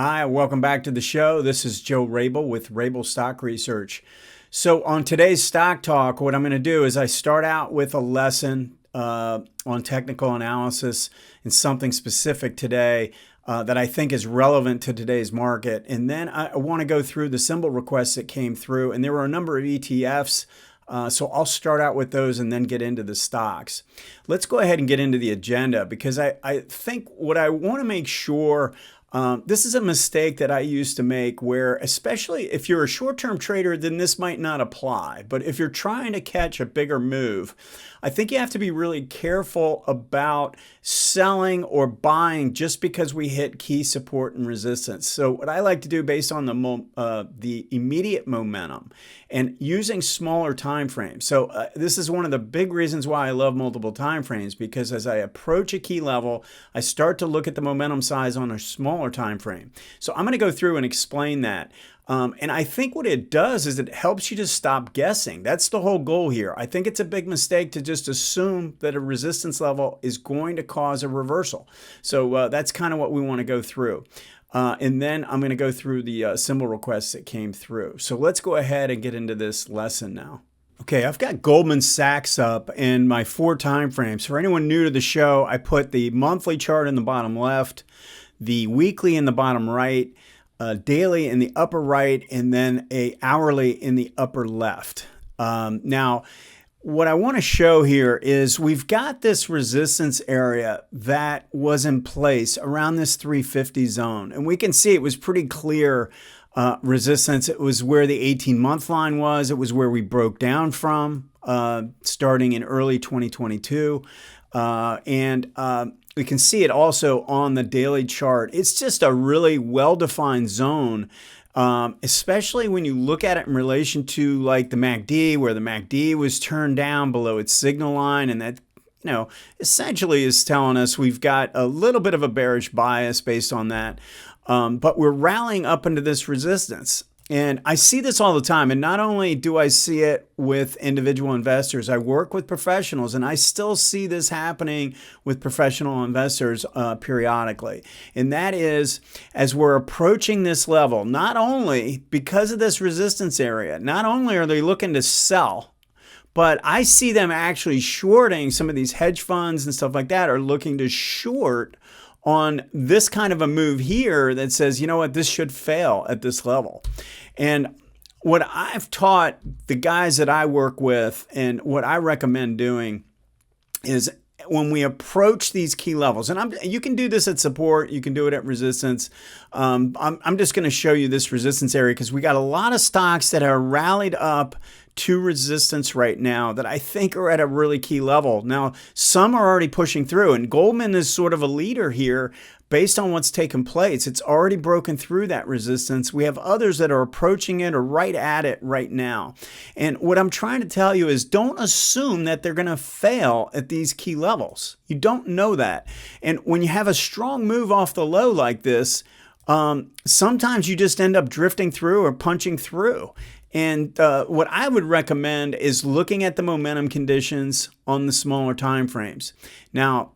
Hi, welcome back to the show. This is Joe Rabil with Rabil Stock Research. So on today's Stock Talk, what I'm going to do is I start out with a lesson on technical analysis and something specific today that I think is relevant to today's market. And then I want to go through the symbol requests that came through. And there were a number of ETFs. So I'll start out with those and then get into the stocks. Let's go ahead and get into the agenda because I think what I want to make sure, this is a mistake that I used to make where, especially if you're a short-term trader, then this might not apply. But if you're trying to catch a bigger move, I think you have to be really careful about selling or buying just because we hit key support and resistance. So what I like to do based on the immediate momentum and using smaller time frames. So this is one of the big reasons why I love multiple time frames, because as I approach a key level, I start to look at the momentum size on a smaller time frame. So I'm going to go through and explain that. And I think what it does is it helps you to stop guessing. That's the whole goal here. I think it's a big mistake to just assume that a resistance level is going to cause a reversal. So that's kind of what we want to go through. And then I'm going to go through the symbol requests that came through. So let's go ahead and get into this lesson now. Okay, I've got Goldman Sachs up in my 4 time frames. For anyone new to the show, I put the monthly chart in the bottom left, the weekly in the bottom right, daily in the upper right, and then a hourly in the upper left. Now, what I want to show here is we've got this resistance area that was in place around this 350 zone. And we can see it was pretty clear resistance. It was where the 18-month line was. It was where we broke down from starting in early 2022. We can see it also on the daily chart. It's just a really well-defined zone, especially when you look at it in relation to like the MACD, where the MACD was turned down below its signal line. And that, essentially is telling us we've got a little bit of a bearish bias based on that. But we're rallying up into this resistance. And I see this all the time. And not only do I see it with individual investors, I work with professionals, and I still see this happening with professional investors periodically. And that is, as we're approaching this level, not only because of this resistance area, not only are they looking to sell, but I see them actually shorting. Some of these hedge funds and stuff like that are looking to short on this kind of a move here that says, you know what, this should fail at this level. And what I've taught the guys that I work with and what I recommend doing is when we approach these key levels, and you can do this at support, you can do it at resistance. I'm just going to show you this resistance area because we got a lot of stocks that are rallied up to resistance right now that I think are at a really key level. Now, some are already pushing through, and Goldman is sort of a leader here based on what's taken place. It's already broken through that resistance. We have others that are approaching it or right at it right now. And what I'm trying to tell you is don't assume that they're going to fail at these key levels. You don't know that. And when you have a strong move off the low like this, sometimes you just end up drifting through or punching through. And what I would recommend is looking at the momentum conditions on the smaller time frames. Now,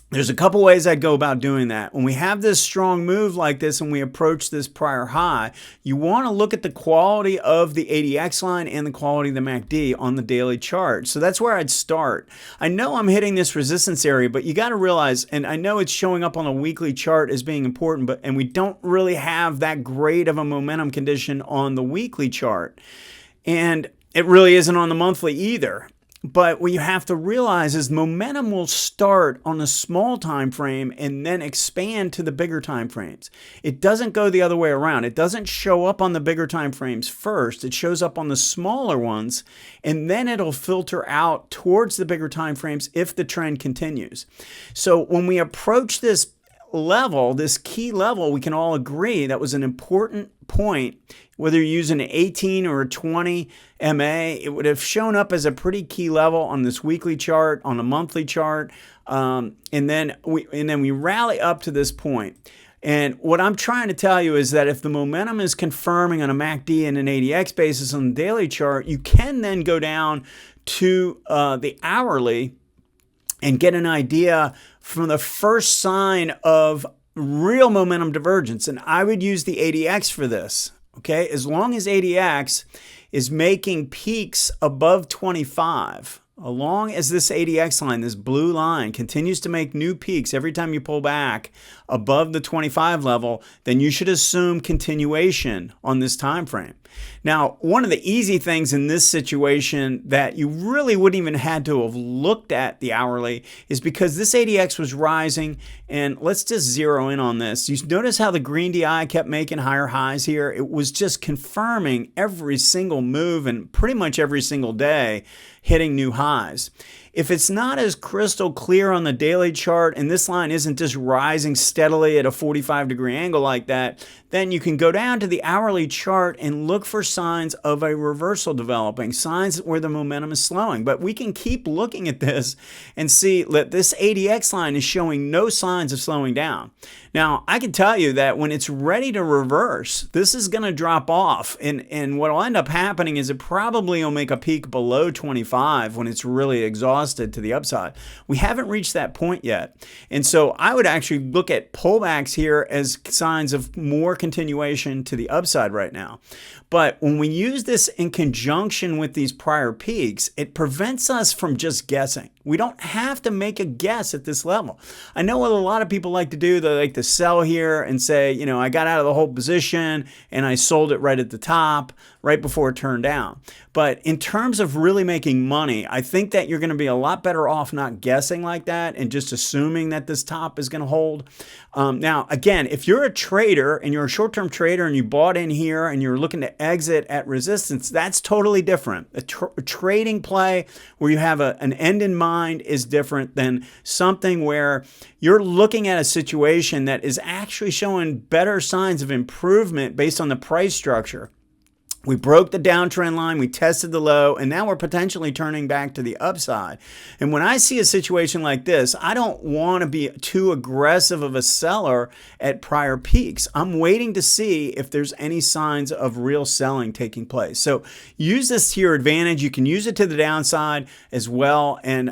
there's a couple ways I'd go about doing that. When we have this strong move like this and we approach this prior high, you want to look at the quality of the ADX line and the quality of the MACD on the daily chart. So that's where I'd start. I know I'm hitting this resistance area, but you got to realize, and I know it's showing up on a weekly chart as being important, and we don't really have that great of a momentum condition on the weekly chart. And it really isn't on the monthly either. But what you have to realize is momentum will start on a small time frame and then expand to the bigger time frames. It doesn't go the other way around. It doesn't show up on the bigger time frames first. It shows up on the smaller ones, and then it'll filter out towards the bigger time frames if the trend continues. So when we approach this level, this key level, we can all agree that was an important point. Whether you're using an 18 or a 20 MA, it would have shown up as a pretty key level on this weekly chart, on a monthly chart, and then we rally up to this point. And what I'm trying to tell you is that if the momentum is confirming on a MACD and an ADX basis on the daily chart, you can then go down to the hourly and get an idea from the first sign of real momentum divergence. And I would use the ADX for this. Okay, as long as ADX is making peaks above 25, as long as this ADX line, this blue line, continues to make new peaks every time you pull back above the 25 level, then you should assume continuation on this time frame. Now, one of the easy things in this situation that you really wouldn't even had to have looked at the hourly is because this ADX was rising, and let's just zero in on this. You notice how the green DI kept making higher highs here? It was just confirming every single move and pretty much every single day hitting new highs. If it's not as crystal clear on the daily chart and this line isn't just rising steadily at a 45-degree angle like that, then you can go down to the hourly chart and look for signs of a reversal developing, signs where the momentum is slowing. But we can keep looking at this and see that this ADX line is showing no signs of slowing down. Now, I can tell you that when it's ready to reverse, this is going to drop off. And what will end up happening is it probably will make a peak below 25 when it's really exhausted to the upside. We haven't reached that point yet. And so I would actually look at pullbacks here as signs of more continuation to the upside right now. But when we use this in conjunction with these prior peaks, it prevents us from just guessing. We don't have to make a guess at this level. I know what a lot of people like to do. They like to sell here and say, you know, I got out of the whole position and I sold it right at the top, right before it turned down. But in terms of really making money, I think that you're going to be a lot better off not guessing like that and just assuming that this top is going to hold. Now, again, if you're a trader and you're a short-term trader and you bought in here and you're looking to exit at resistance, that's totally different. A trading play where you have an end in mind is different than something where you're looking at a situation that is actually showing better signs of improvement based on the price structure. We broke the downtrend line, we tested the low, and now we're potentially turning back to the upside. And when I see a situation like this, I don't want to be too aggressive of a seller at prior peaks. I'm waiting to see if there's any signs of real selling taking place. So use this to your advantage. You can use it to the downside as well. And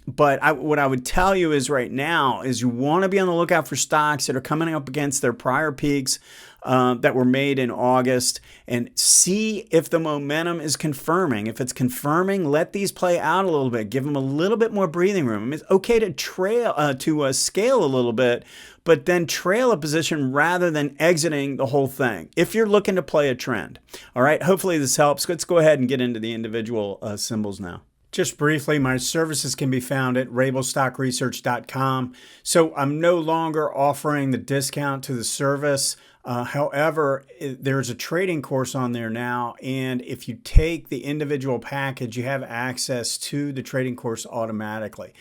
what I would tell you is right now is you want to be on the lookout for stocks that are coming up against their prior peaks that were made in August, and see if the momentum is confirming. If it's confirming, let these play out a little bit. Give them a little bit more breathing room. I mean, it's okay to scale a little bit, but then trail a position rather than exiting the whole thing if you're looking to play a trend. All right, hopefully this helps. Let's go ahead and get into the individual symbols now. Just briefly, my services can be found at rabilstockresearch.com. So I'm no longer offering the discount to the service. However, there's a trading course on there now, and if you take the individual package, you have access to the trading course automatically.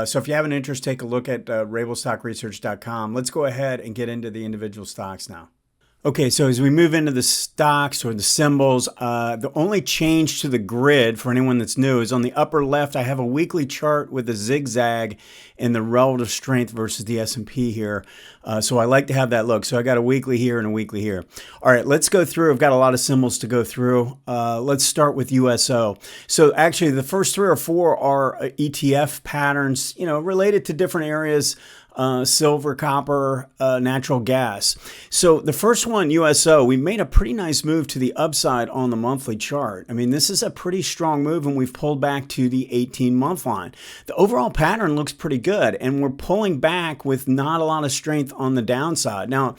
So if you have an interest, take a look at rabilstockresearch.com. Let's go ahead and get into the individual stocks now. Okay, so as we move into the stocks or the symbols, the only change to the grid for anyone that's new is on the upper left, I have a weekly chart with a zigzag and the relative strength versus the S&P here. So I like to have that look. So I got a weekly here and a weekly here. All right, let's go through. I've got a lot of symbols to go through. Let's start with USO. So actually the first 3 or 4 are ETF patterns, you know, related to different areas. Silver, copper, natural gas. So the first one, USO, we made a pretty nice move to the upside on the monthly chart. I mean, this is a pretty strong move, and we've pulled back to the 18-month line. The overall pattern looks pretty good, and we're pulling back with not a lot of strength on the downside. Now,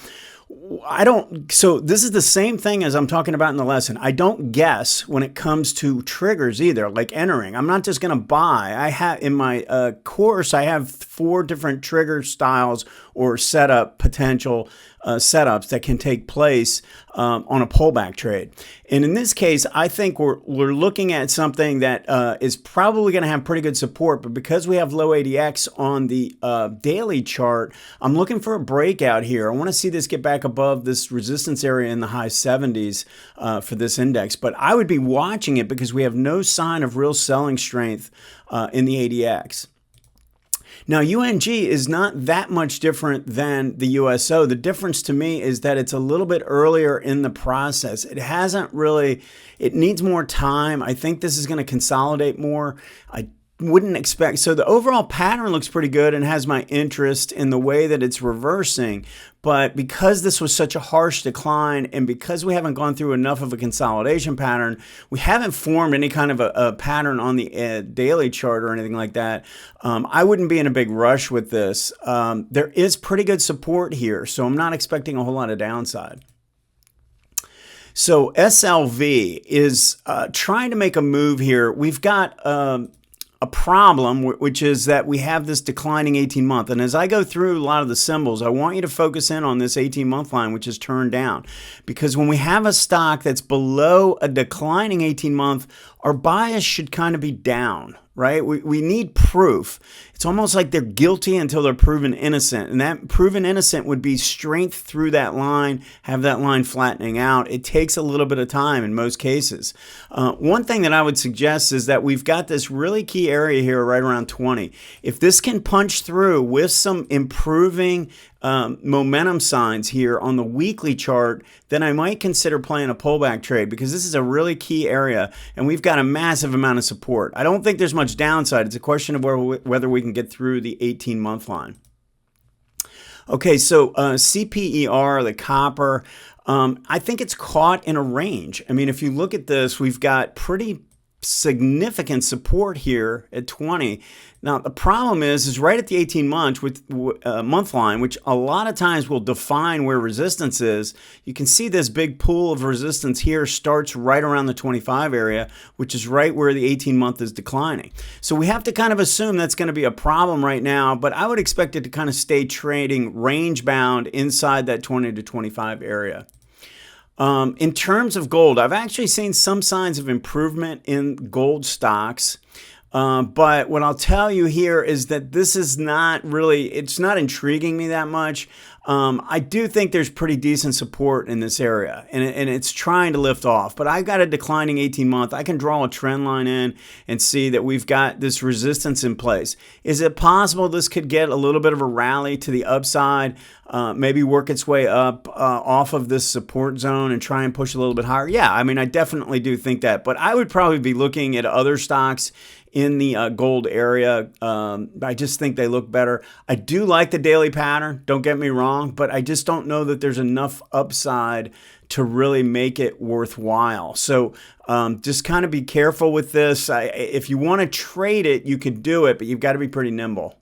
so this is the same thing as I'm talking about in the lesson. I don't guess when it comes to triggers either, like entering. I'm not just going to buy. I have in my course, I have 4 different trigger styles or setup potential setups that can take place on a pullback trade. And in this case, I think we're looking at something that is probably going to have pretty good support, but because we have low ADX on the daily chart, I'm looking for a breakout here. I want to see this get back above this resistance area in the high 70s for this index, but I would be watching it because we have no sign of real selling strength in the ADX. Now, UNG is not that much different than the USO. The difference to me is that it's a little bit earlier in the process. It hasn't really, it needs more time. I think this is going to consolidate more. I wouldn't expect. So the overall pattern looks pretty good and has my interest in the way that it's reversing. But because this was such a harsh decline and because we haven't gone through enough of a consolidation pattern, we haven't formed any kind of a pattern on the daily chart or anything like that. I wouldn't be in a big rush with this. There is pretty good support here, so I'm not expecting a whole lot of downside. So SLV is trying to make a move here. We've got a problem, which is that we have this declining 18-month. And as I go through a lot of the symbols, I want you to focus in on this 18-month line, which is turned down. Because when we have a stock that's below a declining 18-month, our bias should kind of be down, right? We need proof. It's almost like they're guilty until they're proven innocent. And that proven innocent would be strength through that line, have that line flattening out. It takes a little bit of time in most cases. One thing that I would suggest is that we've got this really key area here right around 20. If this can punch through with some improving momentum signs here on the weekly chart, then I might consider playing a pullback trade because this is a really key area and we've got a massive amount of support. I don't think there's much downside. It's a question of whether we can get through the 18-month line. Okay, so CPER, the copper, I think it's caught in a range. I mean, if you look at this, we've got pretty significant support here at 20. Now the problem is right at the 18 month line, which a lot of times will define where resistance is. You can see this big pool of resistance here starts right around the 25 area, which is right where the 18 month is declining. So we have to kind of assume that's going to be a problem right now, but I would expect it to kind of stay trading range bound inside that 20 to 25 area. In terms of gold, I've actually seen some signs of improvement in gold stocks. But what I'll tell you here is that this is not really, it's not intriguing me that much. I do think there's pretty decent support in this area and it's trying to lift off, but I've got a declining 18-month. I can draw a trend line in and see that we've got this resistance in place. Is it possible this could get a little bit of a rally to the upside, maybe work its way up off of this support zone and try and push a little bit higher? Yeah, I mean, I definitely do think that, but I would probably be looking at other stocks in the gold area. I just think they look better. I do like the daily pattern, don't get me wrong, but I just don't know that there's enough upside to really make it worthwhile. So just kind of be careful with this. If you want to trade it, you can do it, but you've got to be pretty nimble.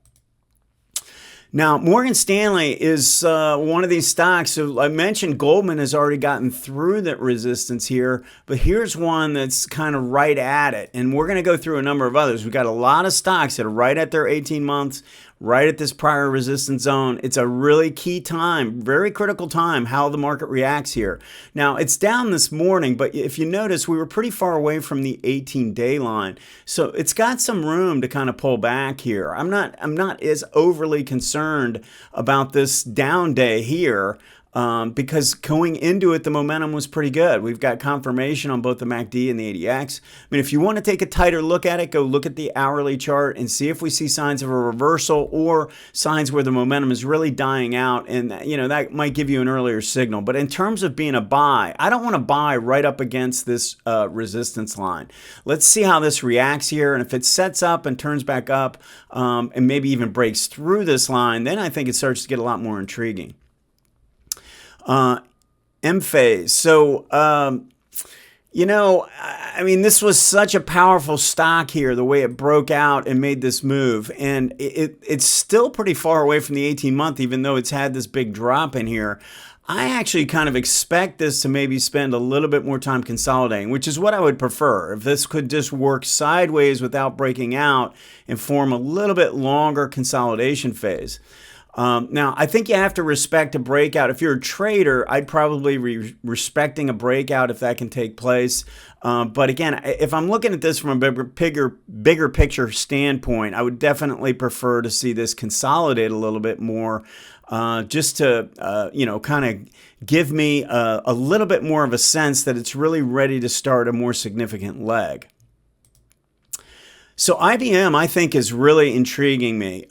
Now, Morgan Stanley is one of these stocks. So I mentioned Goldman has already gotten through that resistance here, but here's one that's kind of right at it. And we're going to go through a number of others. We've got a lot of stocks that are right at their 18 months, right at this prior resistance zone. It's a really key time, very critical time, how the market reacts here. Now, it's down this morning, but if you notice, we were pretty far away from the 18-day line. So it's got some room to kind of pull back here. I'm not as overly concerned about this down day here. Because going into it, the momentum was pretty good. We've got confirmation on both the MACD and the ADX. I mean, if you want to take a tighter look at it, go look at the hourly chart and see if we see signs of a reversal or signs where the momentum is really dying out. And, you know, that might give you an earlier signal. But in terms of being a buy, I don't want to buy right up against this resistance line. Let's see how this reacts here. And if it sets up and turns back up and maybe even breaks through this line, then I think it starts to get a lot more intriguing. Enphase. So, you know, I mean, this was such a powerful stock here, the way it broke out and made this move. And it's still pretty far away from the 18-month, even though it's had this big drop in here. I actually kind of expect this to maybe spend a little bit more time consolidating, which is what I would prefer. If this could just work sideways without breaking out and form a little bit longer consolidation phase. Now, I think you have to respect a breakout. If you're a trader, I'd probably be respecting a breakout if that can take place. But again, if I'm looking at this from a bigger picture standpoint, I would definitely prefer to see this consolidate a little bit more, just to, you know, kind of give me a little bit more of a sense that it's really ready to start a more significant leg. So IBM, I think, is really intriguing me.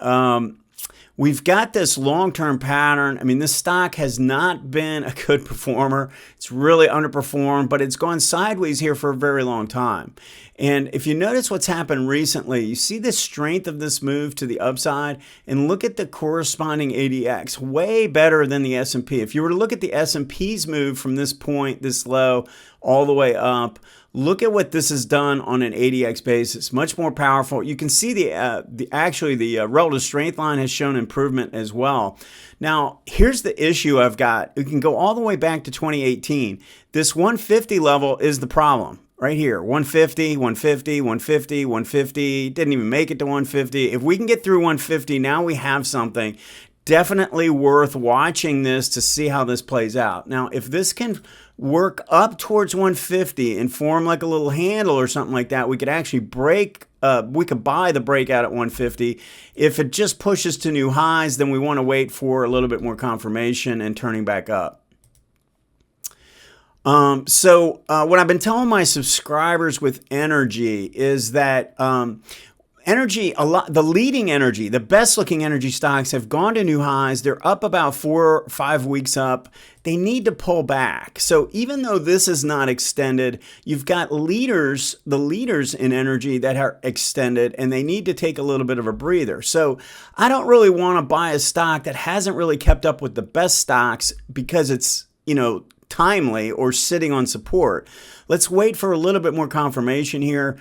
we've got this long-term pattern. I mean, this stock has not been a good performer. It's really underperformed, but it's gone sideways here for a very long time. And if you notice what's happened recently, you see the strength of this move to the upside, and look at the corresponding ADX, way better than the S&P. If you were to look at the S&P's move from this point, this low, all the way up, look at what this has done on an ADX basis. Much more powerful. You can see the relative strength line has shown improvement as well. Now, here's the issue I've got. We can go all the way back to 2018. This 150 level is the problem. Right here, 150, 150, 150, 150, didn't even make it to 150. If we can get through 150, now we have something. Definitely worth watching this to see how this plays out. Now, if this can work up towards 150 and form like a little handle or something like that, we could actually we could buy the breakout at 150. If it just pushes to new highs, then we want to wait for a little bit more confirmation and turning back up. What I've been telling my subscribers with energy is that the leading energy, the best looking energy stocks have gone to new highs. They're up about 4 or 5 weeks up. They need to pull back. So even though this is not extended, you've got the leaders in energy that are extended, and they need to take a little bit of a breather. So I don't really want to buy a stock that hasn't really kept up with the best stocks because it's, timely or sitting on support. Let's wait for a little bit more confirmation here.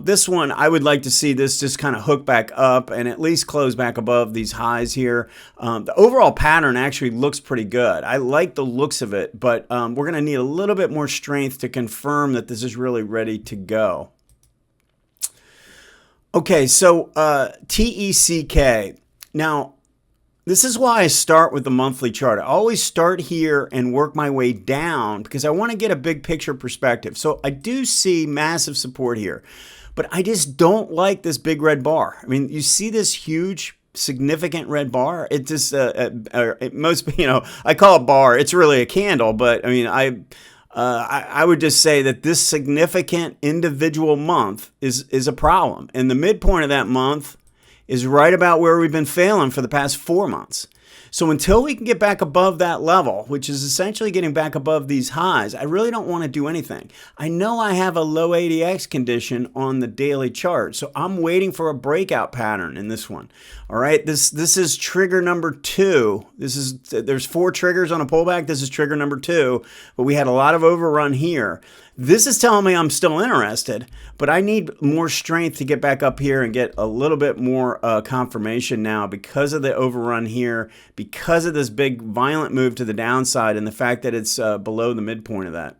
This one, I would like to see this just kind of hook back up and at least close back above these highs here. The overall pattern actually looks pretty good. I like the looks of it, but we're going to need a little bit more strength to confirm that this is really ready to go. Okay, so TECK. Now, this is why I start with the monthly chart. I always start here and work my way down because I want to get a big picture perspective. So I do see massive support here, but I just don't like this big red bar. I mean, you see this huge, significant red bar. It just, I call it bar. It's really a candle, but I mean, I would just say that this significant individual month is a problem. And the midpoint of that month is right about where we've been failing for the past 4 months. So until we can get back above that level, which is essentially getting back above these highs, I really don't want to do anything. I know I have a low ADX condition on the daily chart, so I'm waiting for a breakout pattern in this one. All right, this is trigger number 2. There's 4 triggers on a pullback. This is trigger number 2, but we had a lot of overrun here. This is telling me I'm still interested, but I need more strength to get back up here and get a little bit more confirmation now because of the overrun here, because of this big violent move to the downside and the fact that it's below the midpoint of that.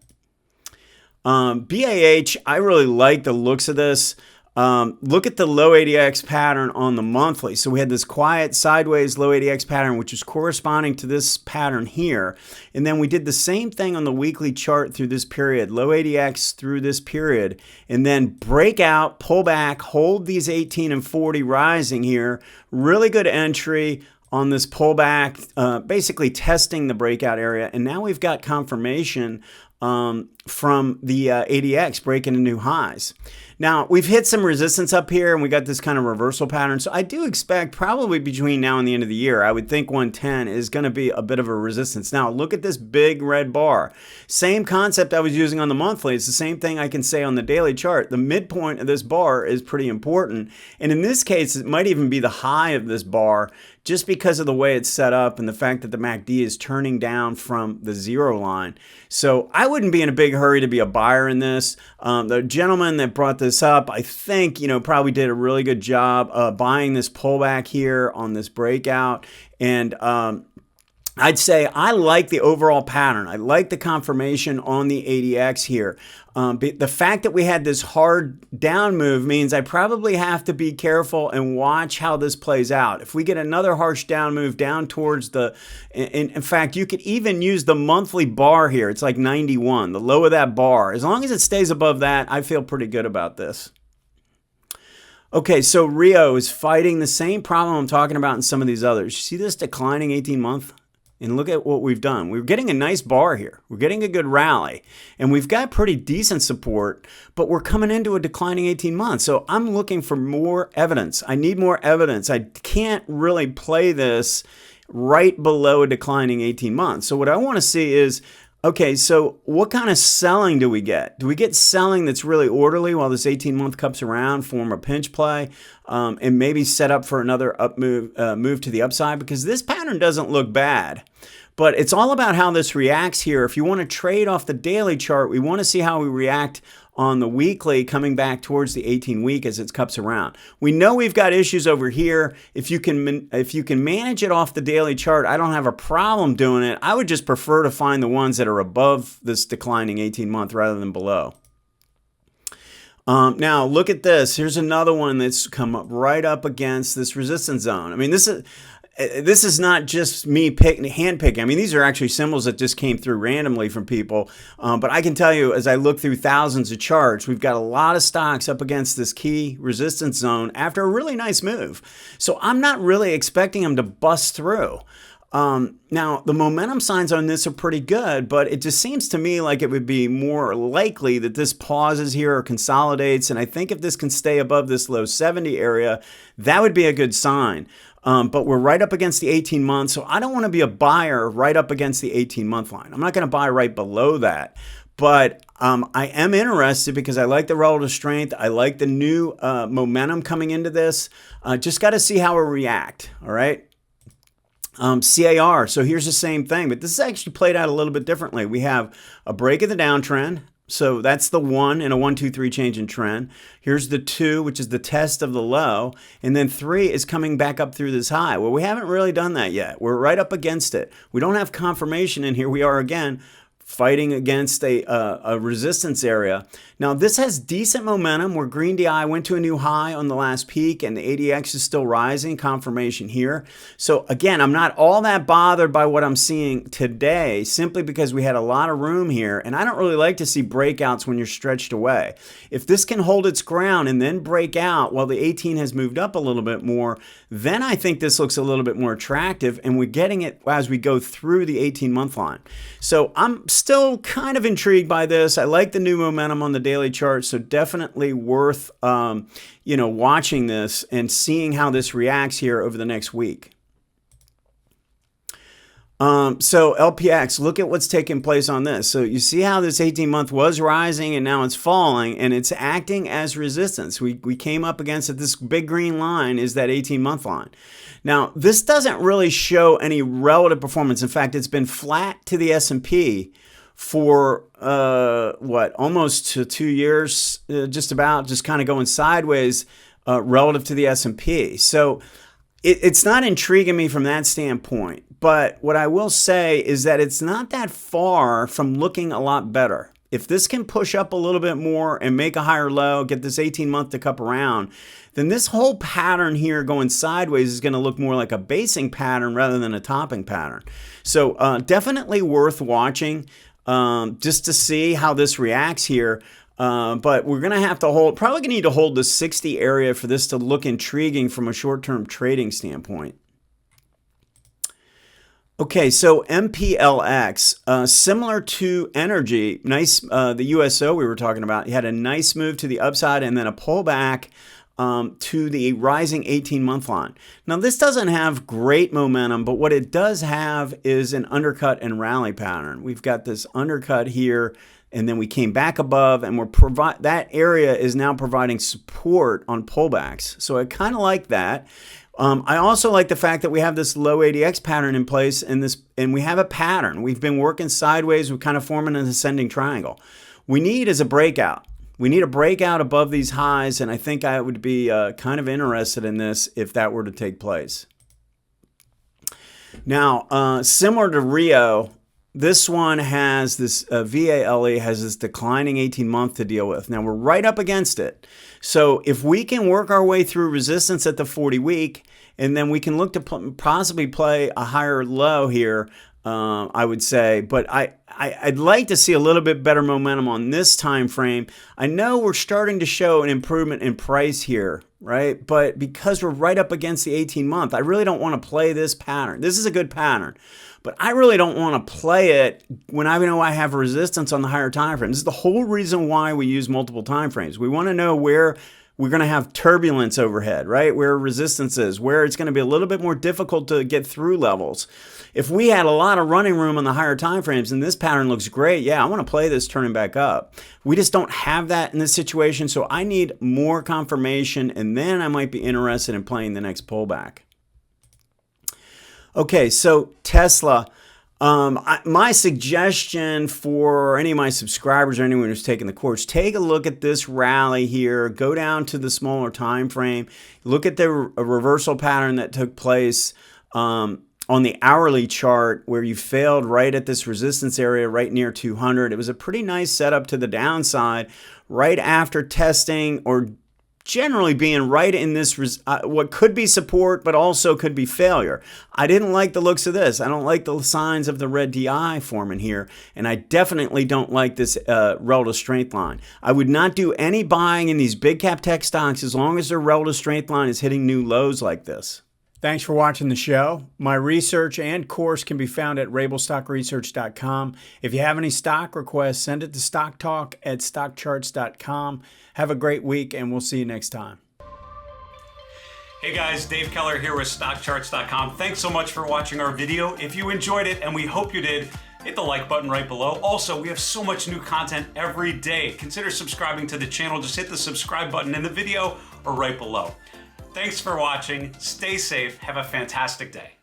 BAH, I really like the looks of this. Look at the low ADX pattern on the monthly. So we had this quiet sideways low ADX pattern, which is corresponding to this pattern here. And then we did the same thing on the weekly chart through this period, low ADX through this period, and then break out, pull back, hold these 18 and 40 rising here. Really good entry on this pullback, basically testing the breakout area. And now we've got confirmation from the ADX breaking into new highs. Now, we've hit some resistance up here, and we got this kind of reversal pattern. So I do expect probably between now and the end of the year, I would think 110 is going to be a bit of a resistance. Now, look at this big red bar. Same concept I was using on the monthly. It's the same thing I can say on the daily chart. The midpoint of this bar is pretty important. And in this case, it might even be the high of this bar just because of the way it's set up and the fact that the MACD is turning down from the 0 line. So I wouldn't be in a big hurry to be a buyer in this. The gentleman that brought this up, I think, probably did a really good job buying this pullback here on this breakout. And I'd say I like the overall pattern. I like the confirmation on the ADX here. The fact that we had this hard down move means I probably have to be careful and watch how this plays out. If we get another harsh down move down towards in fact, you could even use the monthly bar here. It's like 91, the low of that bar. As long as it stays above that, I feel pretty good about this. Okay, so Rio is fighting the same problem I'm talking about in some of these others. You see this declining 18-month? And look at what we've done. We're getting a nice bar here. We're getting a good rally. And we've got pretty decent support, but we're coming into a declining 18 months. So I'm looking for more evidence. I need more evidence. I can't really play this right below a declining 18 months. So what I want to see is, okay, so what kind of selling do we get? Do we get selling that's really orderly while this 18-month comes around, form a pinch play, and maybe set up for another up move to the upside? Because this pattern doesn't look bad. But it's all about how this reacts here. If you want to trade off the daily chart, we want to see how we react on the weekly coming back towards the 18-week as it cups around. We know we've got issues over here. If you can manage it off the daily chart, I don't have a problem doing it. I would just prefer to find the ones that are above this declining 18-month rather than below. Now, look at this. Here's another one that's come up right up against this resistance zone. I mean, this is not just me handpicking. I mean, these are actually symbols that just came through randomly from people. But I can tell you, as I look through thousands of charts, we've got a lot of stocks up against this key resistance zone after a really nice move. So I'm not really expecting them to bust through. Now, the momentum signs on this are pretty good, but it just seems to me like it would be more likely that this pauses here or consolidates. And I think if this can stay above this low 70 area, that would be a good sign. But we're right up against the 18 months, so I don't want to be a buyer right up against the 18-month line. I'm not going to buy right below that. But I am interested because I like the relative strength. I like the new momentum coming into this. Just got to see how it react, all right? CAR, so here's the same thing, but this is actually played out a little bit differently. We have a break of the downtrend. So that's the 1 in a 1, 2, 3 change in trend. Here's the 2, which is the test of the low. And then 3 is coming back up through this high. Well, we haven't really done that yet. We're right up against it. We don't have confirmation in here. We are, again, fighting against a resistance area. Now, this has decent momentum where green DI went to a new high on the last peak and the ADX is still rising, confirmation here. So again, I'm not all that bothered by what I'm seeing today simply because we had a lot of room here, and I don't really like to see breakouts when you're stretched away. If this can hold its ground and then break out while the 18 has moved up a little bit more, then I think this looks a little bit more attractive, and we're getting it as we go through the 18-month line. So I'm still kind of intrigued by this. I like the new momentum on the daily chart, so definitely worth watching this and seeing how this reacts here over the next week. So LPX, look at what's taking place on this. So you see how this 18-month was rising and now it's falling and it's acting as resistance. We came up against it. This big green line is that 18-month line. Now, this doesn't really show any relative performance. In fact, it's been flat to the S&P for almost 2 years, just kind of going sideways relative to the S&P. So it's not intriguing me from that standpoint. But what I will say is that it's not that far from looking a lot better. If this can push up a little bit more and make a higher low, get this 18-month to cup around, then this whole pattern here going sideways is going to look more like a basing pattern rather than a topping pattern. So definitely worth watching just to see how this reacts here. But we're going to have to probably going to need to hold the 60 area for this to look intriguing from a short-term trading standpoint. Okay, so MPLX, similar to energy, nice, the USO we were talking about, you had a nice move to the upside and then a pullback to the rising 18-month line. Now, this doesn't have great momentum, but what it does have is an undercut and rally pattern. We've got this undercut here, and then we came back above, and that area is now providing support on pullbacks. So I kind of like that. I also like the fact that we have this low ADX pattern in place, and we have a pattern. We've been working sideways. We're kind of forming an ascending triangle. We need is a breakout. We need a breakout above these highs, and I think I would be kind of interested in this if that were to take place. Now, similar to Rio, this one has this VALE has this declining 18-month to deal with. Now, we're right up against it. So if we can work our way through resistance at the 40-week, and then we can look to possibly play a higher low here, I would say. But I'd like to see a little bit better momentum on this time frame. I know we're starting to show an improvement in price here, right? But because we're right up against the 18-month, I really don't want to play this pattern. This is a good pattern, but I really don't want to play it when I know I have resistance on the higher time frame. This is the whole reason why we use multiple time frames. We want to know where we're going to have turbulence overhead, right? Where resistance is, where it's going to be a little bit more difficult to get through levels. If we had a lot of running room on the higher time frames and this pattern looks great, yeah, I want to play this turning back up. We just don't have that in this situation, so I need more confirmation, and then I might be interested in playing the next pullback. Okay, so Tesla. My suggestion for any of my subscribers or anyone who's taking the course, take a look at this rally here, go down to the smaller time frame, look at the reversal pattern that took place on the hourly chart where you failed right at this resistance area right near 200. It was a pretty nice setup to the downside right after testing or generally being right in this what could be support but also could be failure. I didn't like the looks of this. I don't like the signs of the red DI forming here, and I definitely don't like this relative strength line. I would not do any buying in these big cap tech stocks as long as their relative strength line is hitting new lows like this. Thanks for watching the show. My research and course can be found at rabilstockresearch.com. If you have any stock requests, send it to stocktalk@stockcharts.com. Have a great week, and we'll see you next time. Hey guys, Dave Keller here with StockCharts.com. Thanks so much for watching our video. If you enjoyed it, and we hope you did, hit the like button right below. Also, we have so much new content every day. Consider subscribing to the channel. Just hit the subscribe button in the video or right below. Thanks for watching. Stay safe. Have a fantastic day.